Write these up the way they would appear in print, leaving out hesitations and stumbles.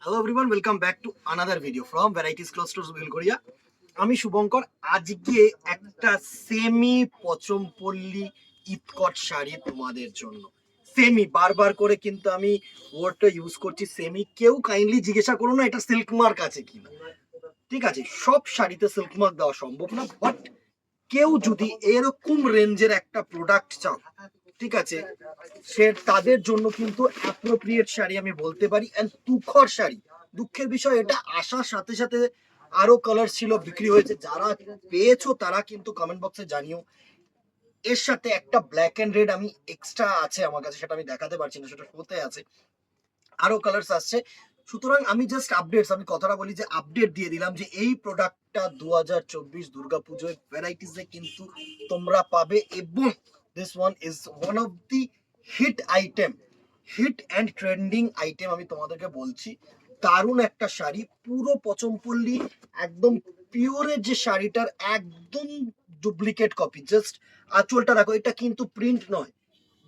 Hello everyone, welcome back to another video from varieties cloth stores Belgharia. আমি শুভঙ্কর। আজকে একটা semi পচমপল্লী ইতকট sari তোমাদের জন্য। সেমি বারবার করে কিন্তু আমি ওয়ার্ডটা ইউজ করছি সেমি। কেউ কাইন্ডলি জিজ্ঞাসা করো না এটা সিল্ক মার্ক আছে কিনা। ঠিক আছে, সব শাড়িতে সিল্ক মার্ক দেওয়া সম্ভব না, বাট কেউ যদি এরকম রেঞ্জের একটা প্রোডাক্ট চাও, ঠিক আছে, সে তাদের জন্য কিন্তু অ্যাপ্রোপ্রিয়েট শাড়ি আমি বলতে পারি। এন্ড তুখর শাড়ি, দুঃখের বিষয় এটা আসার সাথে সাথে আরো কালার ছিল, বিক্রি হয়েছে। যারা পেয়েছো তারা কিন্তু কমেন্ট বক্সে জানিও। এর সাথে একটা ব্ল্যাক এন্ড রেড আমি এক্সট্রা আছে আমার কাছে, সেটা আমি দেখাতে পারছি না, সেটা শোতে আছে। আরো কালার্স আসছে। সুতরাং আমি জাস্ট আপডেটস, আমি কথাটা বলি যে আপডেট দিয়ে দিলাম যে এই প্রোডাক্টটা 2024 দুর্গাপুজোয় ভ্যারাইটিসে কিন্তু তোমরা পাবে। এবং this one is one of the hit item, hit and trending item. আমি তোমাদেরকে বলছি দারুণ একটা শাড়ি, পুরো পচমপল্লী, একদম পিওরের যে শাড়িটার একদম ডুপ্লিকেট কপি। জাস্ট আঁচলটা দেখো, এটা কিন্তু প্রিন্ট নয়,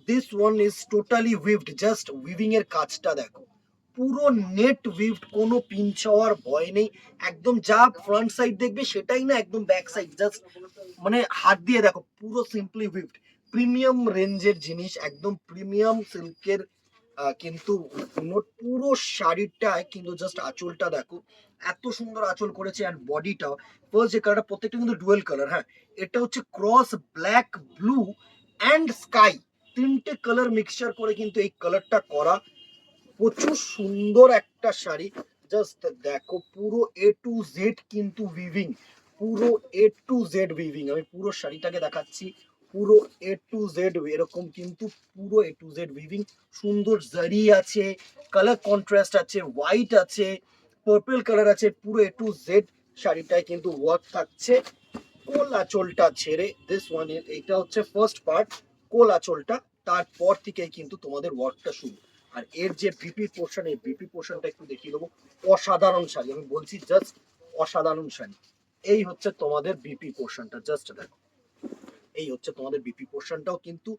this one is totally weaved. Just weaving এর কাজটা দেখো, পুরো নেট উইভড, কোনো পিঞ্চ হওয়ার ভয় নেই। একদম যা ফ্রন্ট সাইড দেখবে সেটাই না একদম ব্যাক সাইড, জাস্ট মানে হাত দিয়ে দেখো, পুরো সিম্পলি উইভড। প্রিমিয়াম রেঞ্জের জিনিস, একদম প্রিমিয়াম সিল্কের কিন্তু নোট। পুরো শাড়িটায় কিন্তু জাস্ট আঁচলটা দেখো, এত সুন্দর আঁচল করেছে। অ্যান্ড বডিটাও ফার্স্ট যে কালারটা, প্রত্যেকটা কিন্তু ডুয়েল কালার। হ্যাঁ, এটা হচ্ছে cross black, blue and sky, তিনটে কালার মিক্সচার করে কিন্তু এই কালারটা করা। প্রচুর সুন্দর একটা শাড়ি। জাস্ট দেখো, পুরো এ টু জেড কিন্তু উইভিং, পুরো এ টু জেড উইভিং। আমি পুরো শাড়িটাকে দেখাচ্ছি, পুরো এ টু জেড এরকম কিন্তু, পুরো এ টু জেড উইভিং। সুন্দর জারি আছে, কালার কন্ট্রাস্ট আছে, হোয়াইট আছে, পার্পল কালার আছে, পুরো এ টু জেড শাড়িটায় কিন্তু ওয়ার্ক থাকছে। কোল আঁচলটা ছেড়ে দিস ওয়ান, এটা হচ্ছে ফার্স্ট পার্ট, কোল আঁচলটা। তারপর থেকে কিন্তু তোমাদের ওয়ার্কটা শুরু। আর এর যে বিপি পোর্শন, এই বিপি পোর্শনটা একটু দেখিয়ে দেবো। অসাধারণ শাড়ি, আমি বলছি জাস্ট অসাধারণ শাড়ি। এই হচ্ছে তোমাদের বিপি পোর্শনটা, জাস্ট দেখো, এই হচ্ছে তোমাদের বিপি পোর্শনটাও কিন্তু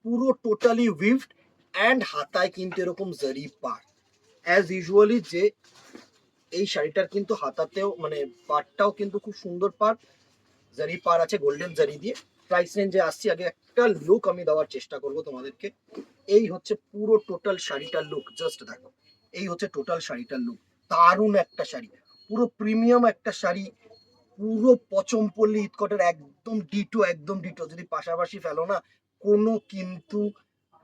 পুরো টোটালি উইভড। অ্যান্ড হাতায় কিন্তু এরকম জারি পার, অ্যাজ ইউজুয়ালি যে এই শাড়িটার কিন্তু হাতাতেও মানে পাটটাও কিন্তু খুব সুন্দর পার, জারি পার আছে গোল্ডেন জারি দিয়ে। প্রাইস রেঞ্জে আসছি, আগে একটা লুক আমি দেওয়ার চেষ্টা করব তোমাদেরকে। এই হচ্ছে পুরো টোটাল শাড়িটার লুক, জাস্ট দেখো, এই হচ্ছে টোটাল শাড়িটার লুক। দারুণ একটা শাড়ি, পুরো প্রিমিয়াম একটা শাড়ি, পুরো পচমপল্লী ইটকটের একদম ডিটো, একদম ডিটো। যদি পাশাপাশি ফেলো না, কোনো কিন্তু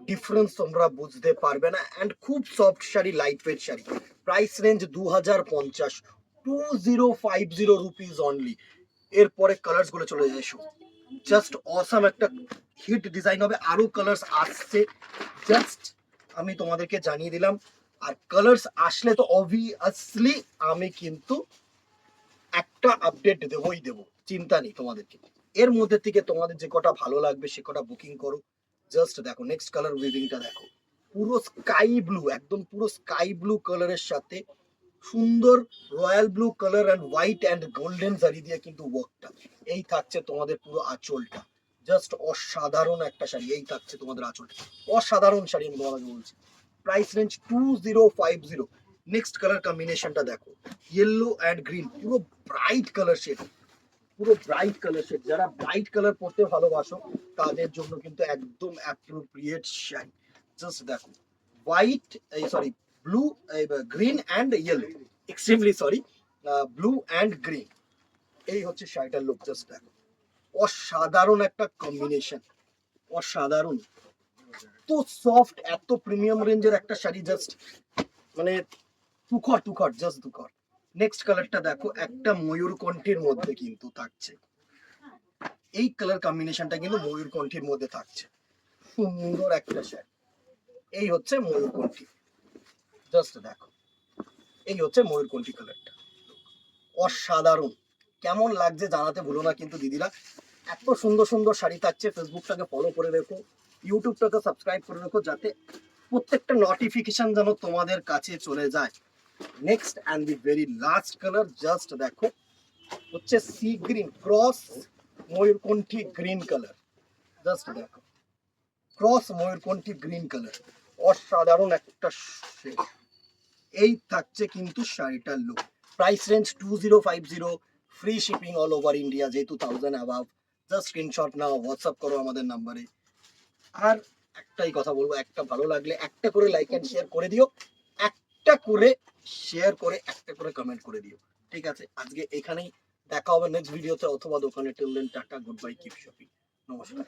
ডিফারেন্স তোমরা বুঝতে পারবে না। অ্যান্ড খুব soft sari, light weight sari. Price range 2050, 2050 rupees only. এরপরে কালার্স গুলো চলে যায়, জাস্ট অসাম একটা হিট ডিজাইন হবে, আরো কালার্স আসছে। জাস্ট আমি তোমাদেরকে জানিয়ে দিলাম। আর কালার্স আসলে তো অবভিয়াসলি আমি কিন্তু একটা আপডেট দেবই দেবো, চিন্তা নেই তোমাদেরকে। এর মধ্যে থেকে তোমাদের যে কটা ভালো লাগবে সে কটা বুকিং করো। জাস্ট দেখো নেক্সট কালার উইভিংটা দেখো, পুরো স্কাই ব্লু, একদম পুরো স্কাই ব্লু কালারের সাথে সুন্দর royal blue colour and white and golden জারি দিয়ে কিন্তু ওয়ার্কটা। এই থাকছে তোমাদের পুরো আঁচলটা, জাস্ট অসাধারণ একটা শাড়ি। এই থাকছে তোমাদের আঁচলটা, অসাধারণ শাড়ি আমি তোমাকে বলছি। Price range 2050। নেক্সট কালার কম্বিনেশনটা দেখো, ইয়েলো অ্যান্ড গ্রিন, পুরো ব্রাইট কালার শেড, পুরো ব্রাইট কালার শেড। যারা ব্রাইট কালার পরতে ভালোবাসো তাদের জন্য কিন্তু একদম অ্যাপ্রোপ্রিয়েট শাড়ি। জাস্ট দেখো, white, sorry, blue, green and yellow, extremely sorry, blue and green. এই হচ্ছে শাড়িটার লুক, জাস্ট দেখো, অসাধারণ একটা কম্বিনেশন, অসাধারণ। এত সফট, এত প্রিমিয়াম রেঞ্জের একটা শাড়ি, জাস্ট মানে তুখর তুখর, জাস্ট তুখর। নেক্সট কালারটা দেখো, একটা ময়ূরকণ্ঠীর মধ্যে কিন্তু থাকছে, এই কালার কম্বিনেশনটা কিন্তু ময়ূরকণ্ঠীর মধ্যে থাকছে, সুন্দর একটা শাড়ি। এই হচ্ছে ময়ূরকণ্ঠী, জাস্ট দেখো, এই হচ্ছে ময়ূরকণ্ঠী কালারটা, অসাধারণ। কেমন লাগছে জানাতে ভুলো না কিন্তু দিদিরা। এত সুন্দর সুন্দর শাড়ি থাকছে। ফেসবুকটাকে ফলো করে রেখো, ইউটিউবটাকে সাবস্ক্রাইব করে রেখো, যাতে প্রত্যেকটা নোটিফিকেশন যেন তোমাদের কাছে চলে যায়। Next and the very last colour, just দেখো, হচ্ছে সি গ্রিন ক্রস ময়ূরকণ্ঠী গ্রিন কালার। জাস্ট দেখো, ক্রস ময়ূরকণ্ঠী গ্রিন কালার, অসাধারণ একটা শেড। এই থাকছে কিন্তু শাড়িটার look. Price range 2050, free shipping all over India, যেহেতু 1000 অ্যাবাভ। জাস্ট স্ক্রিনশট নাও, হোয়াটসঅ্যাপ করো আমাদের নাম্বারে। আর একটাই কথা বলবো, একটা ভালো লাগলে একটা করে লাইক এন্ড শেয়ার করে দিও, একটা করে শেয়ার করে একটা করে কমেন্ট করে দিও। ঠিক আছে, আজকে এখানেই দেখা হবে নেক্সট ভিডিওতে অথবা দোকানে। Till then tata, good bye, keep shopping, নমস্কার।